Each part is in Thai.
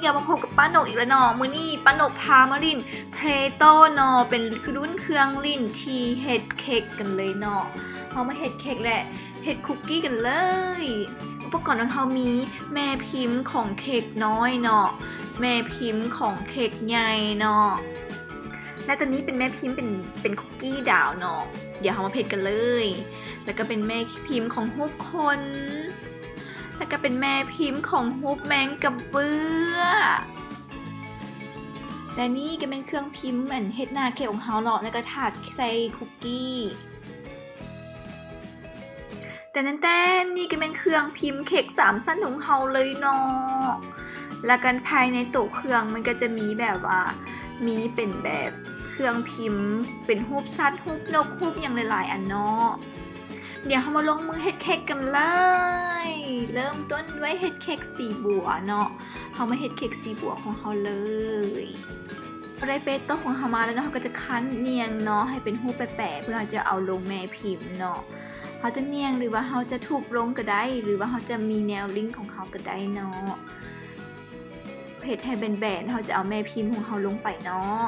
กับมาพบกับป้าหนกอีกแล้วเนาะมื้อนี้ป้าหนกพามาลินเพรโตเนาะเป็นคือรุ่นเครื่องลินทีเฮ็ดเค้กกันเลยเนาะเอามาเฮ็ดเค้กแหละเฮ็ดคุกกี้กันเลยอุปกรณ์ของเขามีแม่พิมพ์ของเค้กน้อยเนาะแม่พิมพ์ของเค้กใหญ่เนาะและตอนนี้เป็นแม่พิมพ์เป็นคุกกี้ดาวเนาะเดี๋ยวเรามาเพ็ดกันเลยแล้วก็เป็นแม่พิมพ์ของฮุบคนแล้วก็เป็นแม่พิมพ์ของฮุบแมงกระเบื้อและนี่ก็เป็นเครื่องพิมพ์เหมือนเฮ็ดหน้าเค้กของเฮาเนาะแล้วก็ถาดใส่คุกกี้แต่นี่ก็เป็นเครื่องพิมพ์เค้ก3ชั้นของเฮาเลยเนาะแล้วกันภายในตู้เครื่องมันก็จะมีแบบว่ามีเป็นแบบเครื่องพิมพ์เป็นรูปสัตว์รูปนกรูปอย่างหลายๆอันเนาะเดี๋ยวเรามาลงมือเฮ็ดเค้กกันเลยเริ่มต้นด้วยเฮ็ดเค้กสีบัวเนาะเรามาเฮ็ดเค้กสีบัวของเราเลยเราได้เปโต้ของเรามาแล้วเนาะเราก็จะคั้นเนียงเนาะให้เป็นรูปแปะๆเพื่อจะเอาลงแม่พิมพ์เนาะเขาจะเนียงหรือว่าเขาจะทุบลงก็ได้หรือว่าเขาจะมีแนวลิงก์ของเขาก็ได้เนาะเฮ็ดให้เป็นแบนเขาจะเอาแม่พิมพ์ของเขาลงไปเนาะ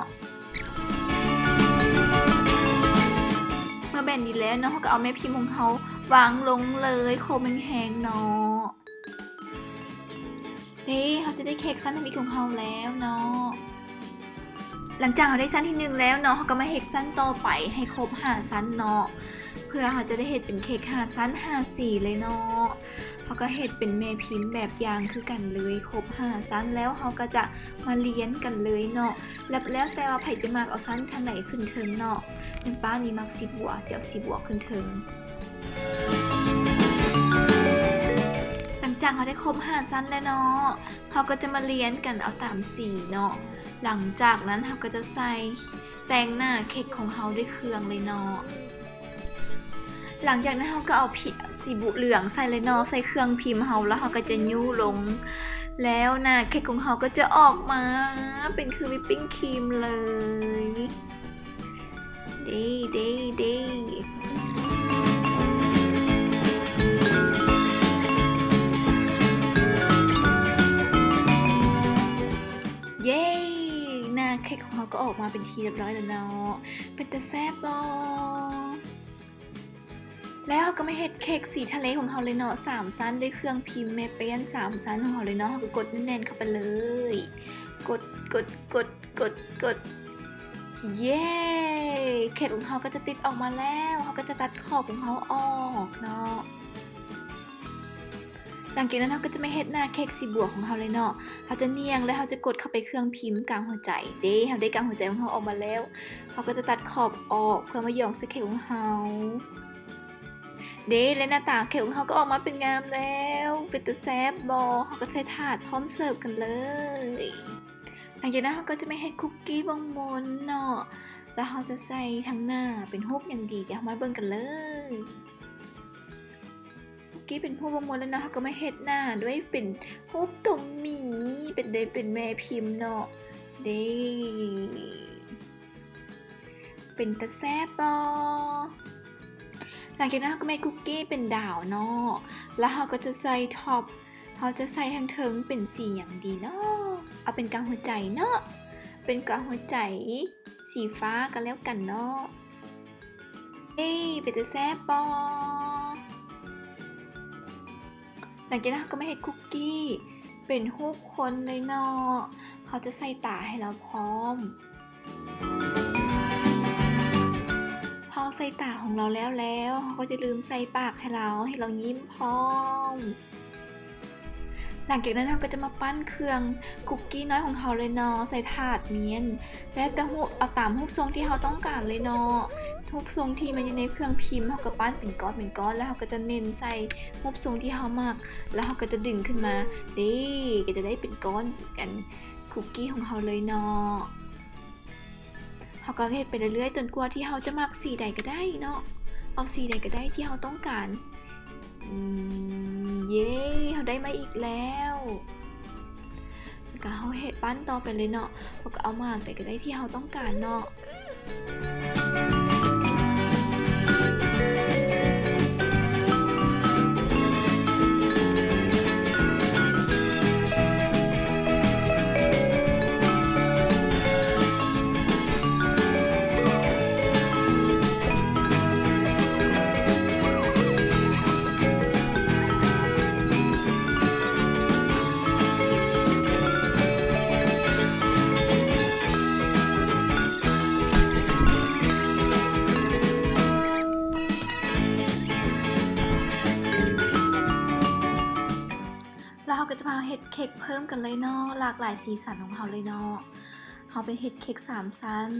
เมื่อแบนดีแล้วเนาะเขาก็เอาแม่พิมพ์ของเขาวางลงเลยโคมแห้งเนาะนี่เขาจะได้เค้กสั้นที่มีของเขาแล้วเนาะหลังจากเขาได้สั้นที่1แล้วเนาะเขาก็มาเฮ็ดสั้นต่อไปให้ครบ5สั้นเนาะเพื่อเขาจะได้เฮ็ดเป็นเค้ก5สั้น5สีเลยเนาะเขาก็เฮ็ดเป็นแม่พิมพ์แบบอย่างคือกันเลยครบ5สั้นแล้วเขาก็จะมาเลี้ยนกันเลยเนาะแล้วแต่ว่าไผจะมักเอาสั้นทางไหนขึ้นเทิงเนาะเป็นป้านี่มัก10 บวกเสียว10 บวกขึ้นเทิงหลังจากเขาได้ครบ5สั้นแล้วเนาะเขาก็จะมาเลี้ยนกันเอาตามสีเนาะหลังจากนั้นเขาก็จะใส่แต่งหน้าเค้กของเขาด้วยเครื่องเลยเนาะหลังจากนั้นเขาก็เอาสีบุเหลืองใส่เลยเนาะใส่เครื่องพิมพ์เขาแล้วเขาก็จะยู้ลงแล้วหน้าเค้กของเขาก็จะออกมาเป็นคือวิปปิ้งครีมเลยเด้เย้หน้าเค้กของเขาก็ออกมาเป็นทีเรียบร้อยแล้วเนาะเป็นแต่แซ่บบ่แล้วก็ไม่เฮ็ดเค้กสีทะเลของเขาเลยเนาะ3ชั้นด้วยเครื่องพิมพ์เมเปียน3ชั้นของเขาเลยเนาะเขาก็กดแน่นๆเข้าไปเลยกดเย้เค้กของเขาก็จะติดออกมาแล้วเขาก็จะตัดขอบของเขาออกเนาะหลังจากนั้นเขาก็จะไม่เฮ็ดหน้าเค้กสีบวกของเขาเลยเนาะเขาจะเนียงแล้วเขาจะกดเข้าไปเครื่องพิมพ์กลางหัวใจเขาได้กลางหัวใจของเขาออกมาแล้วเขาก็จะตัดขอบออกเพื่อมาหย่องใส่เค้กของเขาและหน้าตาเค้กของเขาก็ออกมาเป็นงามแล้วเป็นตัวแซ่บบอเขาก็ใช้ถาดพร้อมเสิร์ฟกันเลยหลังจากนั้นเขาก็จะไม่ให้คุกกี้วงมนเนาะแล้วเขาจะใส่ทั้งหน้าเป็นรูปอย่างดีเดี๋ยวมาเบิ่งกันเลยคุกกี้เป็นรูปวงมนแล้วเนาะเขาก็ไม่เฮ็ดหน้าด้วยเป็นรูปตัวหมีเป็นแม่พิมพ์เนาะเป็นตัวแซ่บบอหลังจากนั้นเขาก็เมคคุกกี้เป็นดาวเนาะแล้วเขาก็จะใส่ท็อปเขาจะใส่ทางเทิงเป็นสีอย่างดีเนาะเอาเป็นกลางหัวใจเนาะเป็นกลางหัวใจสีฟ้ากันแล้วกันเนาะเป็นตัวแซ่บปอหลังจากนั้นเขาก็ไม่ให้คุกกี้เป็นรูปคนเลยเนาะเขาจะใส่ตาให้เราพร้อมใส่ตาของเราแล้วเขาก็จะลืมใส่ปากให้เรายิ้มพร้อมหลังจากนั้นเราก็จะมาปั้นเครื่องคุกกี้น้อยของเขาเลยเนาะใส่ถาดเนียนและแต่เอาตามรูปทรงที่เขาต้องการเลยเนาะรูปทรงที่มันอยู่ในเครื่องพิมพ์เขาก็ปั้นเป็นก้อนแล้วเขาก็จะเน้นใส่รูปทรงที่เขามักแล้วเขาก็จะดึงขึ้นมาก็จะได้เป็นก้อนกันคุกกี้ของเขาเลยเนาะเขาก็เฮ็ดไปเรื่อยๆจนกว่าที่เขาจะมักสีใดก็ได้เนาะเอาสีใดก็ได้ที่เขาต้องการเย้เขาได้มาอีกแล้วก็เขาเฮ็ดปั้นต่อไปเลยเนาะเขาก็เอามากแต่ก็ได้ที่เขาต้องการเนาะ ก็จะมาเฮ็ดเค้กเพิ่มกันเลยเนาะหลากหลายสีสันของเขาเลยเนาะเขาเป็นเฮ็ดเค้ก3ชั้น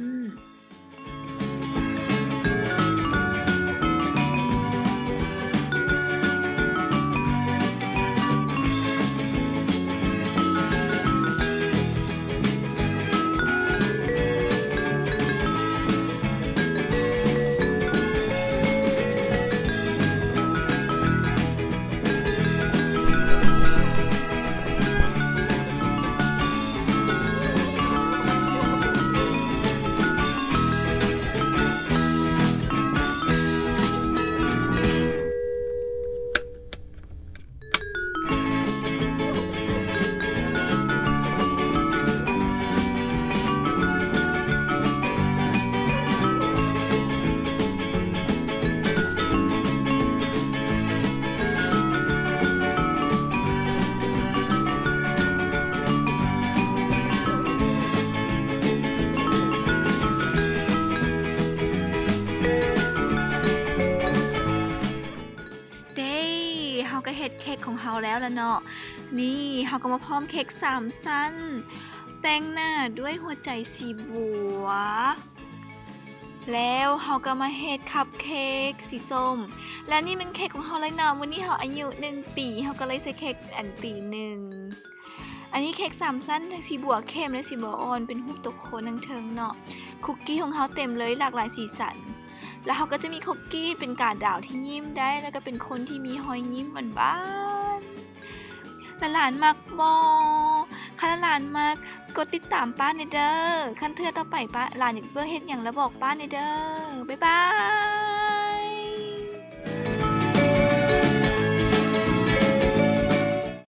เฮาก็เฮ็ดเค้กของเฮาแล้วล่ะเนาะนี่เฮาก็มาพร้อมเค้ก3ชั้นแต่งหน้าด้วยหัวใจสีบัวแล้วเฮาก็มาเฮ็ดคัพเค้กสีส้มและนี่เป็นเค้กของเฮาเลยเนาะวันนี้เฮาอายุ1 ปีเฮาก็เลยใส่เค้กปี1อันนี้เค้ก3ชั้นทั้งสีบัวเข้มและสีบัวอ่อนเป็นรูปตัวโคนทั้งเทิงเนาะคุกกี้ของเฮาเต็มเลยหลากหลายสีสันแล้วเขาก็จะมีคุกกี้เป็นกาดดาวที่ยิ้มได้แล้วก็เป็นคนที่มีหอยยิ้มหวานๆหลานมักบอคันหลานมักกดติดตามป้าในเด้อคันเทื่อต่อไปป้าหลานอยากเบิ่งเฮ็ดหยังแล้วบอกป้าในเด้อบ๊ายบาย